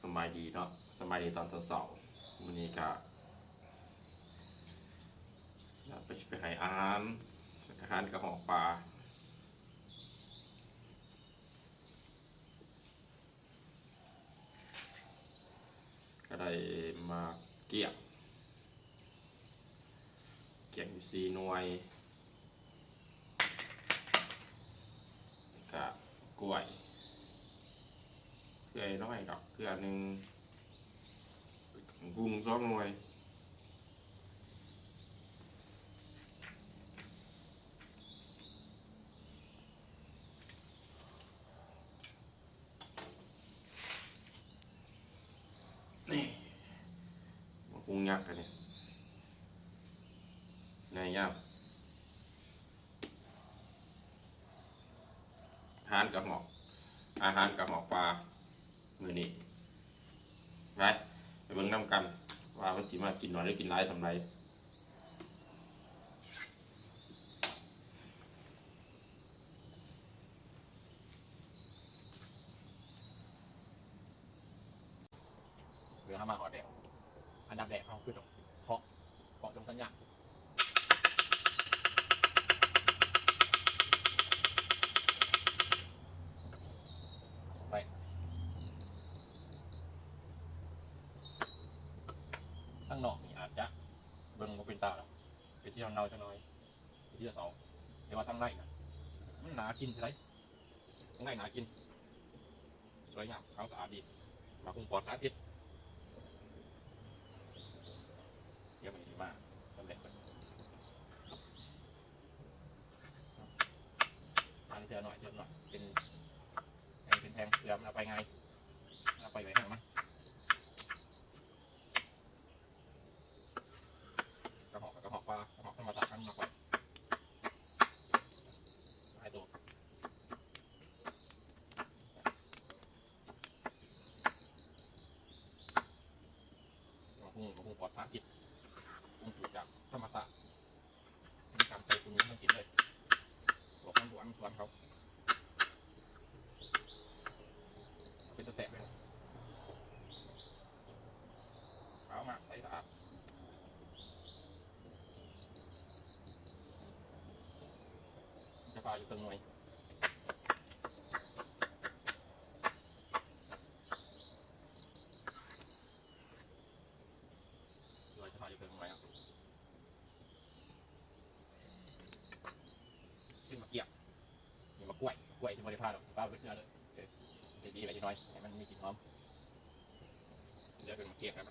สบายดีเนาะสบายดีตอนเสาร์วันนี้ก็ไปให้อาหารกระหอกปลาก็ได้มาเกี่ยงอยู่4 หน่วยกับกล้วยเกลือน้อยดอกเกลือหนึ่งกุ้ง2 หน่วยนี่มากุ้งยักษ์กันเนี่ยในย่างอาหารกระหอกปลามือนี้ไปเบิ่งน้ำกันว่ามันสิมากินน้อยหรือกินหลายสำไรเรือเข้ามาหอแดงอันดับแรกเขาคือต้องเคาะตรงสัญญาณไปข้างนอกนี่อาจจะเบิ่งบ่เป็นตาไปที่เราจะน้อยไปที่เราเดี๋ยวว่าทั้งไร่นะมันหนากินใช่ไหมทั้งไร่หนากินสวยงามเขาสะอาดดีมาคงปลอดสารพิษเดี๋ยวมันจะมาสำเร็จเลยทานเทียหน่อยเป็นแทงเรือมันเอาไปไงเอาไปไว้ข้างมันกระหอกปลากระหอกธรรมศาสตร์ข้างนอกไปหลายตัวกุ้งปลอดสารพิษกุ้งถูกจากธรรมศาสตร์มีการใส่กุ้งทั้งสิ้นเลยบอกมันหวานส่วนเขาเป็นตะแสบเลยขาวมากใสสะอาดจะปลาอยู่ตรงหน่วยด้วยจะปลาอยู่ตรงหน่วยครับขึ้นมาเกี่ยวนี่มากล้วยที่บริพาดปลาเลือดเลยดีไปนิดหน่อยให้มันมีกลิ่นหอมเดี๋ยวเป็นมาเกี่ยวกัน